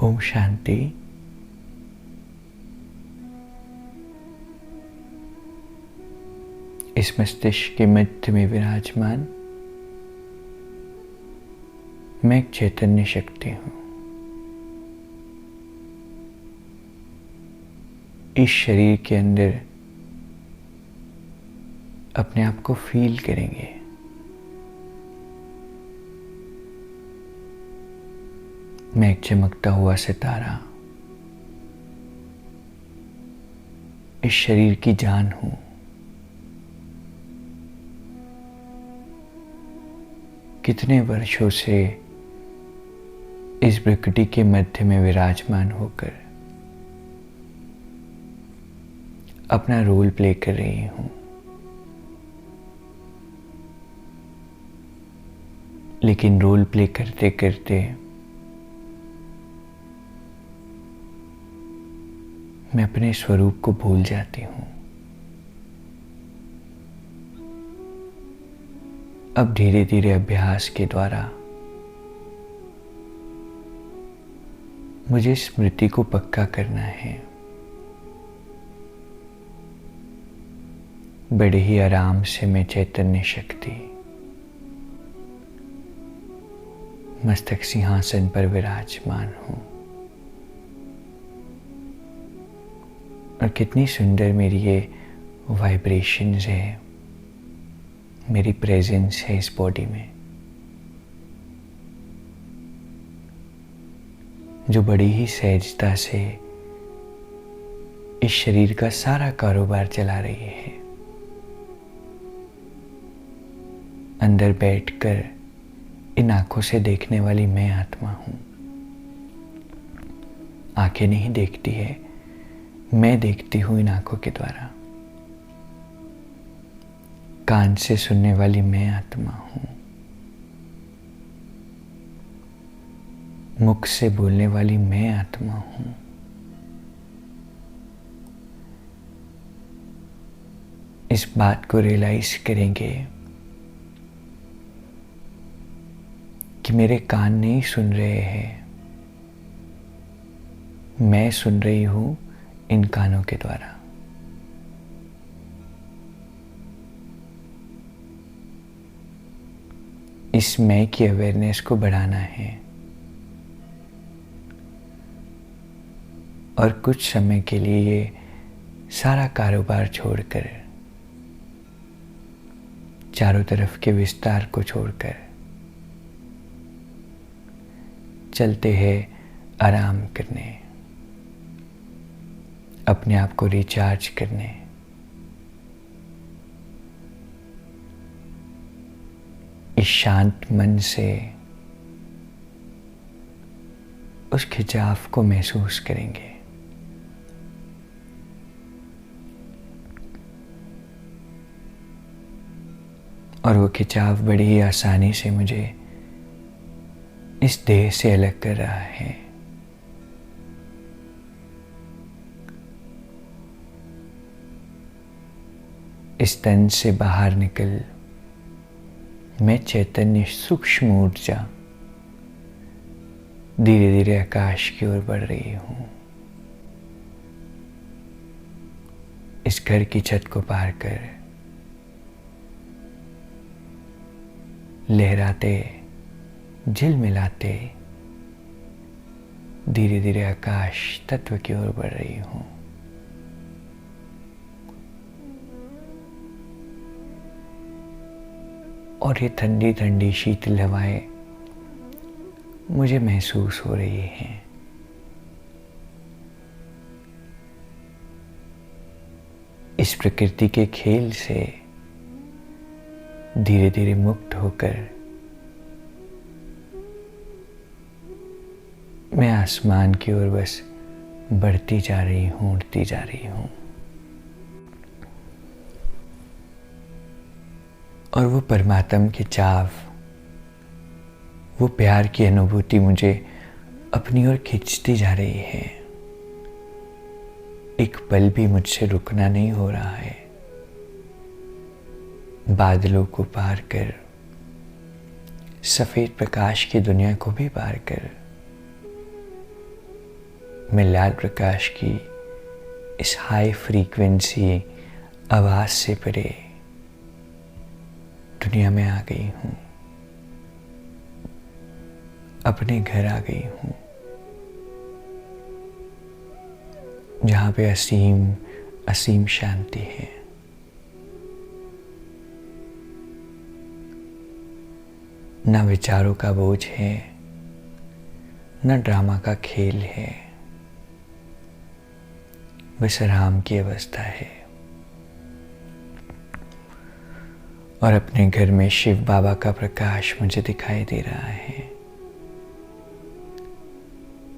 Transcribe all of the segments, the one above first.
ओम शांति। इस मस्तिष्क के मध्य में विराजमान मैं एक चैतन्य शक्ति हूं। इस शरीर के अंदर अपने आप को फील करेंगे। मैं एक चमकता हुआ सितारा इस शरीर की जान हूं। कितने वर्षों से इस प्रकृति के मध्य में विराजमान होकर अपना रोल प्ले कर रही हूं, लेकिन रोल प्ले करते करते मैं अपने स्वरूप को भूल जाती हूं। अब धीरे धीरे अभ्यास के द्वारा मुझे स्मृति को पक्का करना है। बड़े ही आराम से मैं चैतन्य शक्ति मस्तक सिंहासन पर विराजमान हूं। और कितनी सुंदर मेरी ये वाइब्रेशंस है, मेरी प्रेजेंस है इस बॉडी में, जो बड़ी ही सहजता से इस शरीर का सारा कारोबार चला रही है। अंदर बैठकर इन आंखों से देखने वाली मैं आत्मा हूं। आंखें नहीं देखती है, मैं देखती हूं इन आंखों के द्वारा। कान से सुनने वाली मैं आत्मा हूं। मुख से बोलने वाली मैं आत्मा हूं। इस बात को रियलाइज करेंगे कि मेरे कान नहीं सुन रहे हैं, मैं सुन रही हूं इन कानों के द्वारा। इस मैं की अवेयरनेस को बढ़ाना है और कुछ समय के लिए ये सारा कारोबार छोड़कर, चारों तरफ के विस्तार को छोड़कर चलते हैं आराम करने, अपने आप को रिचार्ज करने। इस शांत मन से उस खिंचाव को महसूस करेंगे। और वो खिंचाव बड़ी ही आसानी से मुझे इस देह से अलग कर रहा है। इस तन से बाहर निकल मैं चैतन्य सूक्ष्म ऊर्जा धीरे धीरे आकाश की ओर बढ़ रही हूं। इस घर की छत को पार कर लहराते, झिलमिलाते धीरे धीरे आकाश तत्व की ओर बढ़ रही हूं। और ये ठंडी ठंडी शीतल हवाएं मुझे महसूस हो रही हैं। इस प्रकृति के खेल से धीरे धीरे मुक्त होकर मैं आसमान की ओर बस बढ़ती जा रही हूं, उड़ती जा रही हूं। और वो परमात्मा की चाव, वो प्यार की अनुभूति मुझे अपनी ओर खींचती जा रही है। एक पल भी मुझसे रुकना नहीं हो रहा है। बादलों को पार कर, सफेद प्रकाश की दुनिया को भी पार कर मैं लाल प्रकाश की इस हाई फ्रीक्वेंसी आवाज से परे दुनिया में आ गई हूँ, अपने घर आ गई हूँ, जहाँ पे असीम असीम शांति है। ना विचारों का बोझ है, ना ड्रामा का खेल है, बस आराम की अवस्था है। और अपने घर में शिव बाबा का प्रकाश मुझे दिखाई दे रहा है।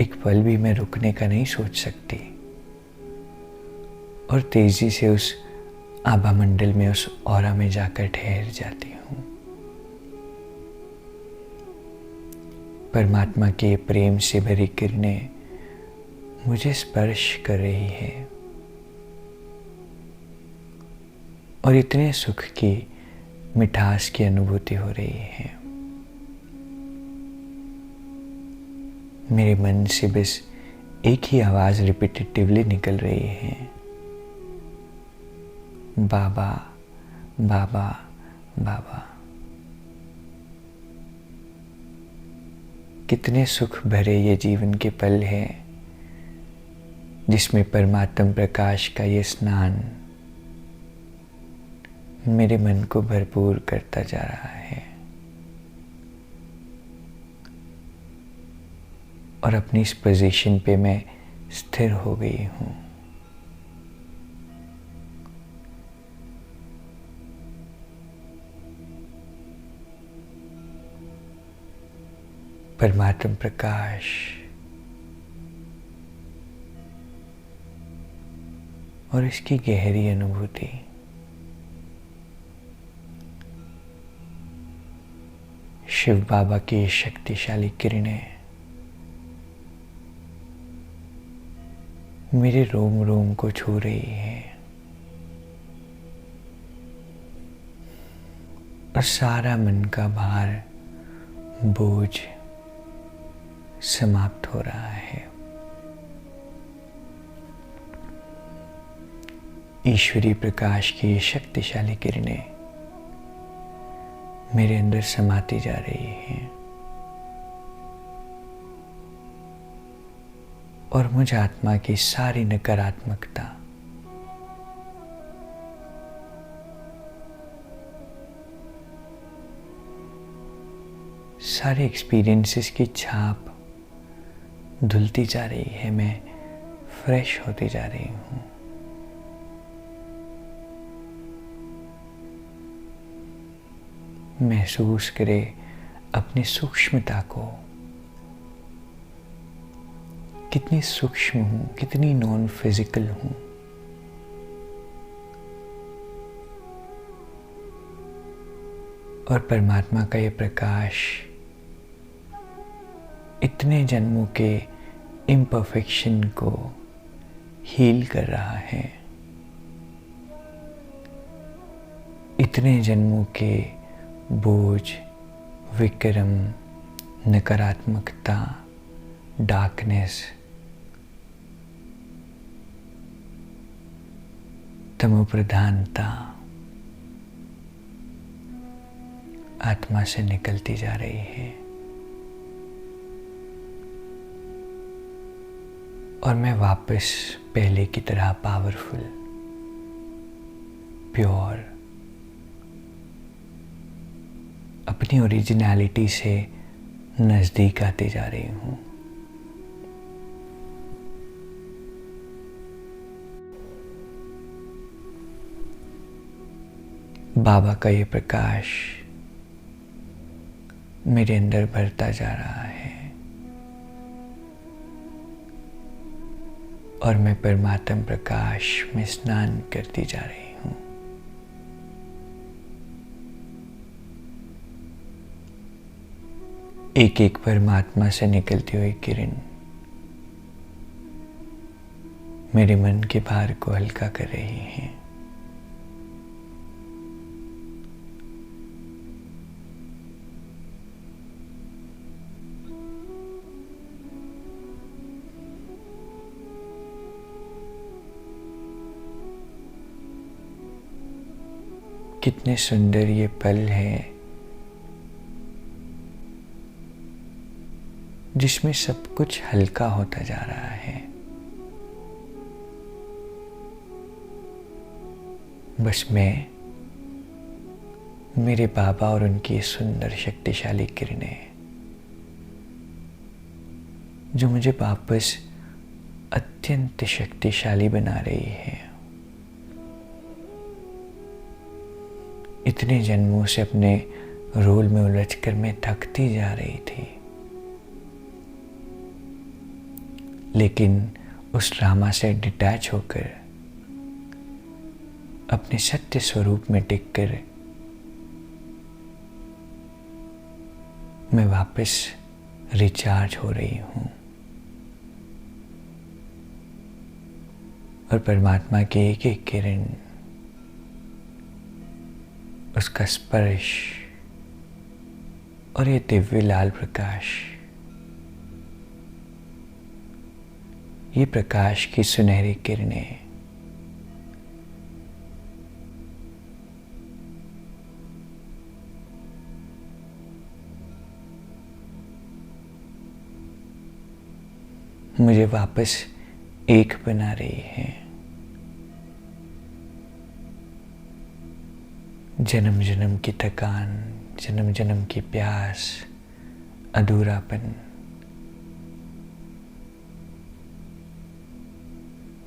एक पल भी मैं रुकने का नहीं सोच सकती और तेजी से उस आभा मंडल में, उस ऑरा में जाकर ठहर जाती हूँ। परमात्मा के प्रेम से भरी किरणें मुझे स्पर्श कर रही है और इतने सुख की मिठास की अनुभूति हो रही है। मेरे मन से बस एक ही आवाज रिपीटेटिवली निकल रही है, बाबा बाबा बाबा। कितने सुख भरे ये जीवन के पल हैं, जिसमें परमात्म प्रकाश का ये स्नान मेरे मन को भरपूर करता जा रहा है। और अपनी इस पोजीशन पे मैं स्थिर हो गई हूँ। परमात्म प्रकाश और इसकी गहरी अनुभूति शिव बाबा की शक्तिशाली किरणें मेरे रोम रोम को छू रही है और सारा मन का भार, बोझ समाप्त हो रहा है। ईश्वरीय प्रकाश की ये शक्तिशाली किरणें मेरे अंदर समाती जा रही हैं और मुझ आत्मा की सारी नकारात्मकता सारे एक्सपीरियंसेस की छाप धुलती जा रही है। मैं फ्रेश होती जा रही हूँ। महसूस करे अपनी सूक्ष्मता को, कितनी सूक्ष्म हूँ, कितनी नॉन फिजिकल हूँ। और परमात्मा का ये प्रकाश इतने जन्मों के इम्परफेक्शन को हील कर रहा है, इतने जन्मों के बोझ, विक्रम, नकारात्मकता, डार्कनेस, तमोप्रधानता आत्मा से निकलती जा रही है और मैं वापस पहले की तरह पावरफुल, प्योर, अपनी ओरिजिनलिटी से नजदीक आती जा रही हूँ। बाबा का ये प्रकाश मेरे अंदर भरता जा रहा है और मैं परमात्म प्रकाश में स्नान करती जा रही हूँ। एक एक परमात्मा से निकलती हुई किरण मेरे मन के भार को हल्का कर रही है। कितने सुंदर ये पल हैं जिसमें सब कुछ हल्का होता जा रहा है। बस मैं, मेरे बाबा और उनकी सुंदर शक्तिशाली किरणें जो मुझे वापस अत्यंत शक्तिशाली बना रही है। इतने जन्मों से अपने रोल में उलझकर मैं थकती जा रही थी, लेकिन उस ड्रामा से डिटैच होकर अपने सत्य स्वरूप में टिककर मैं वापस रिचार्ज हो रही हूँ और परमात्मा की एक एक किरण, उसका स्पर्श और ये दिव्य लाल प्रकाश, ये प्रकाश की सुनहरी किरणें मुझे वापस एक बना रही है। जन्म जन्म की थकान, जन्म जन्म की प्यास, अधूरापन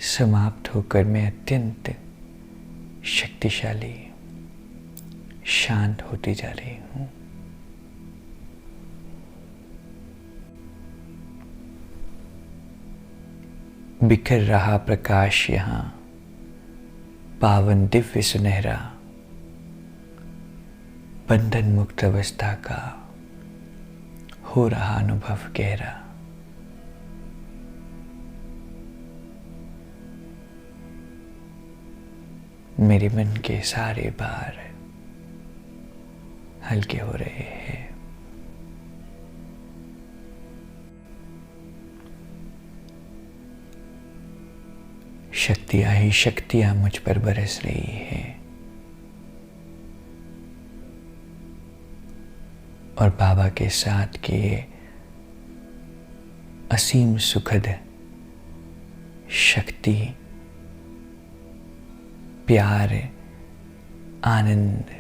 समाप्त होकर मैं अत्यंत शक्तिशाली, शांत होती जा रही हूँ। बिखर रहा प्रकाश यहाँ, पावन दिव्य सुनहरा, बंधन मुक्त अवस्था का हो रहा अनुभव गहरा। मेरे मन के सारे भार हल्के हो रहे हैं। शक्तियां ही शक्तियां मुझ पर बरस रही है और बाबा के साथ किए असीम सुखद शक्ति, प्यार, आनंद,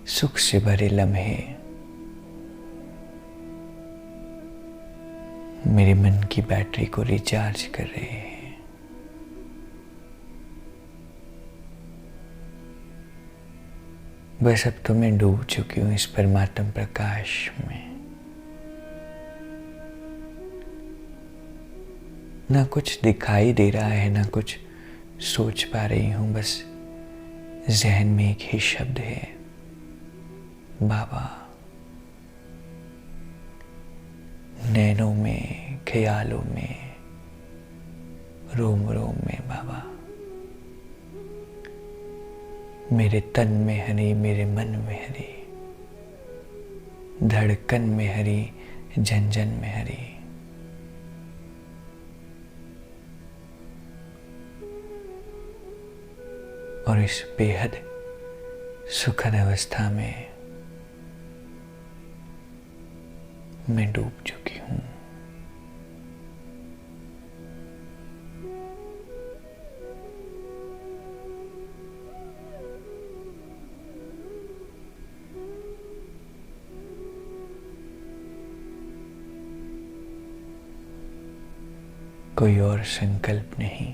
सुख से भरे लम्हे मेरे मन की बैटरी को रिचार्ज कर रहे हैं। बस अब तो मैं डूब चुकी हूँ इस परमात्म प्रकाश में। ना कुछ दिखाई दे रहा है, ना कुछ सोच पा रही हूँ, बस जहन में एक ही शब्द है, बाबा। नैनों में, ख्यालों में, रोम रोम में बाबा। मेरे तन में हरी, मेरे मन में हरी, धड़कन में हरी, जन जन में हरी। और इस बेहद सुखद अवस्था में मैं डूब चुकी हूँ। कोई और संकल्प नहीं,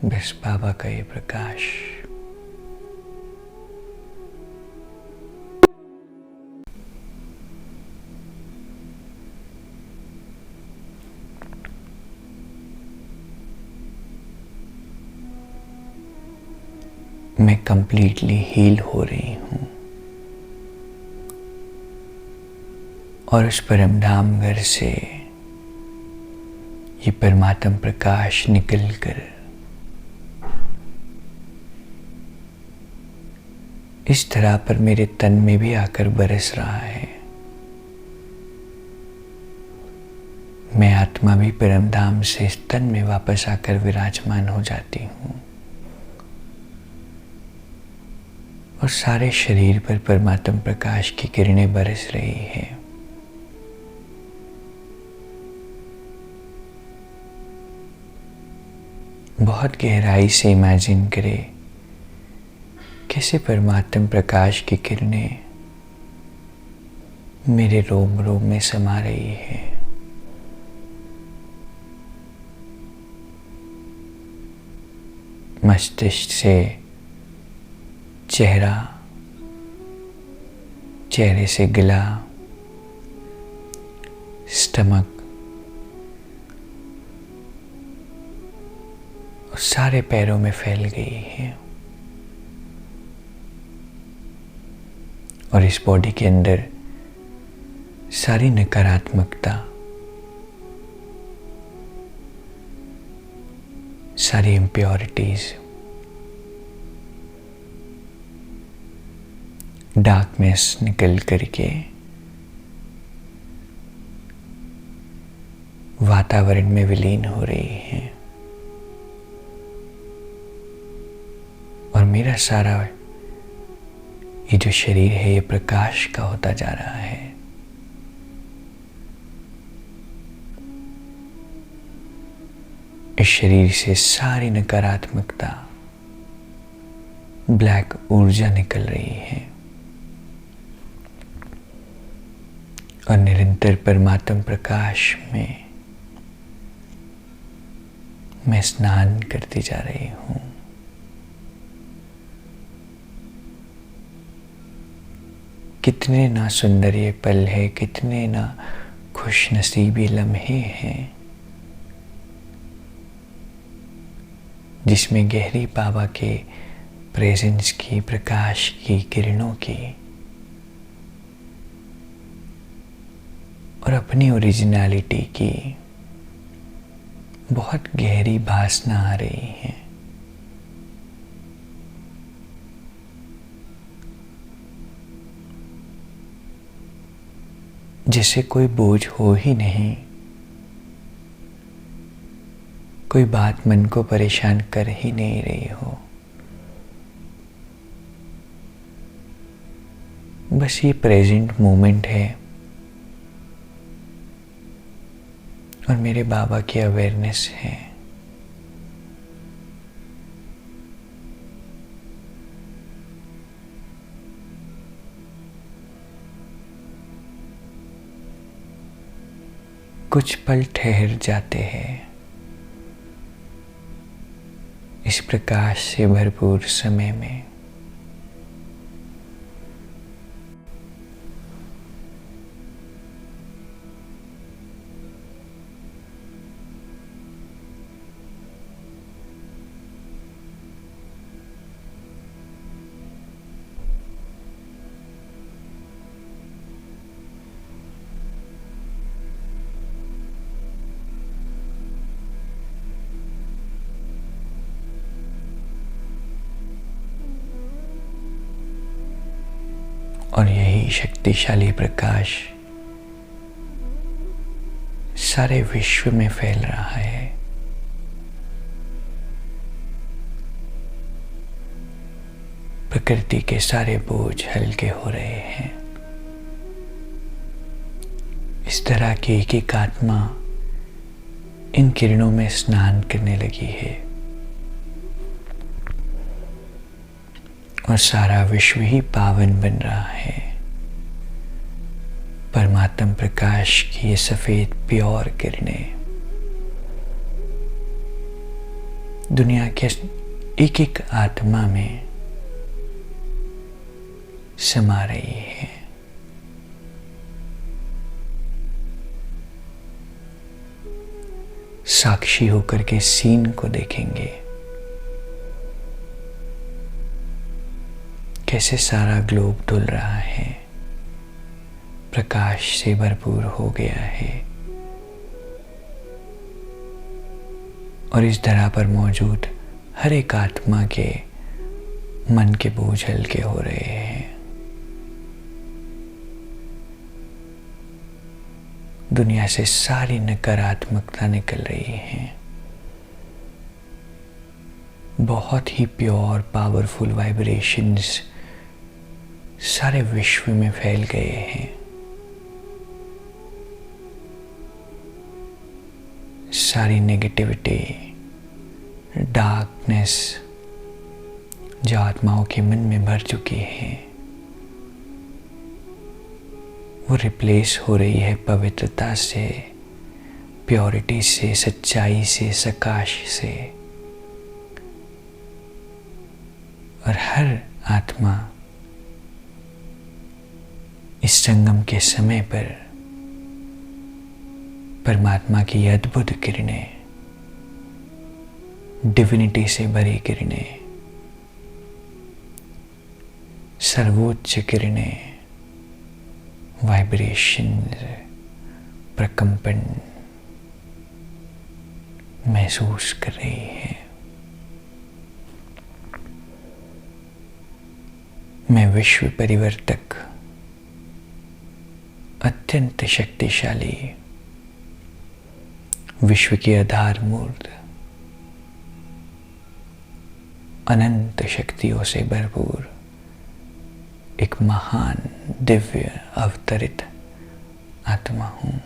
बस बाबा का ये प्रकाश। मैं कंप्लीटली हील हो रही हूँ और उस परम धाम घर से ये परमात्म प्रकाश निकलकर इस तरह पर मेरे तन में भी आकर बरस रहा है। मैं आत्मा भी परम धाम से इस तन में वापस आकर विराजमान हो जाती हूँ और सारे शरीर पर परमात्म प्रकाश की किरणें बरस रही है। बहुत गहराई से इमेजिन करें कैसे परमात्म प्रकाश की किरणें मेरे रोम रोम में समा रही है। मस्तिष्क से चेहरा, चेहरे से गला, स्टमक और सारे पैरों में फैल गई है और इस बॉडी के अंदर सारी नकारात्मकता, सारी इम्प्योरिटीज, डार्कनेस निकल करके वातावरण में विलीन हो रही है और मेरा सारा ये जो शरीर है ये प्रकाश का होता जा रहा है। इस शरीर से सारी नकारात्मकता, ब्लैक ऊर्जा निकल रही है और निरंतर परमात्म प्रकाश में मैं स्नान करती जा रही हूँ। कितने ना सुंदर ये पल है, कितने ना खुश नसीबी लम्हे हैं जिसमें गहरी बाबा के प्रेजेंस की, प्रकाश की, किरणों की और अपनी ओरिजिनलिटी की बहुत गहरी भासना आ रही है। जैसे कोई बोझ हो ही नहीं, कोई बात मन को परेशान कर ही नहीं रही हो। बस ये प्रेजेंट मोमेंट है और मेरे बाबा की अवेयरनेस है। कुछ पल ठहर जाते हैं इस प्रकाश से भरपूर समय में। और यही शक्तिशाली प्रकाश सारे विश्व में फैल रहा है। प्रकृति के सारे बोझ हल्के हो रहे हैं। इस तरह की एक आत्मा इन किरणों में स्नान करने लगी है और सारा विश्व ही पावन बन रहा है। परमात्म प्रकाश की ये सफेद प्योर किरणें दुनिया के एक एक आत्मा में समा रही है। साक्षी होकर के सीन को देखेंगे, कैसे सारा ग्लोब धुल रहा है, प्रकाश से भरपूर हो गया है और इस धरा पर मौजूद हर एक आत्मा के मन के बोझ हल्के हो रहे हैं। दुनिया से सारी नकारात्मकता निकल रही है। बहुत ही प्योर पावरफुल वाइब्रेशंस सारे विश्व में फैल गए हैं। सारी नेगेटिविटी, डार्कनेस जो आत्माओं के मन में भर चुकी है, वो रिप्लेस हो रही है पवित्रता से, प्योरिटी से, सच्चाई से, सकाश से। और हर आत्मा इस संगम के समय पर परमात्मा की अद्भुत किरणें, डिविनिटी से भरी किरणें, सर्वोच्च किरणें, वाइब्रेशन, प्रकंपन महसूस कर रही है। मैं विश्व परिवर्तक, अत्यंत शक्तिशाली, विश्व की आधार मूर्त, अनंत शक्तियों से भरपूर एक महान दिव्य अवतरित आत्मा हूं।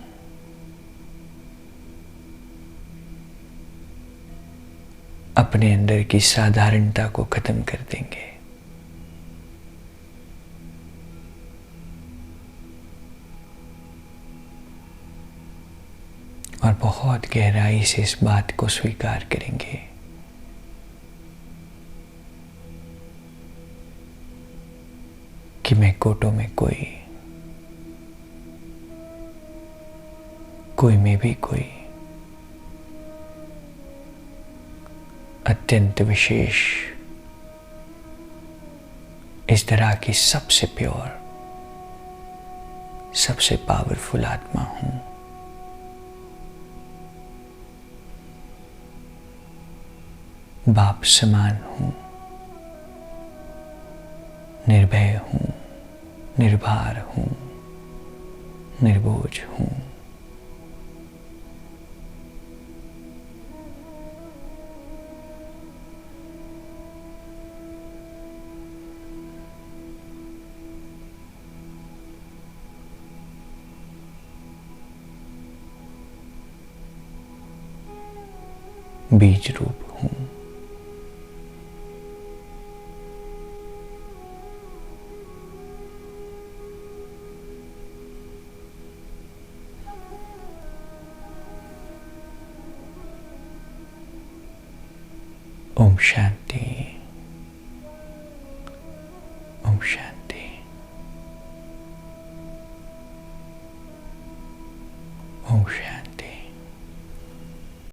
अपने अंदर की साधारणता को खत्म कर देंगे। और बहुत गहराई से इस बात को स्वीकार करेंगे कि मैं कोटों में कोई में भी कोई अत्यंत विशेष, इस तरह की सबसे प्योर, सबसे पावरफुल आत्मा हूं। बाप समान हूं, निर्भय हूं, निर्भर हूं, निर्बोझ हूं। बीज रूप हूं। ओम शांति, ओम शांति, ओम शांति।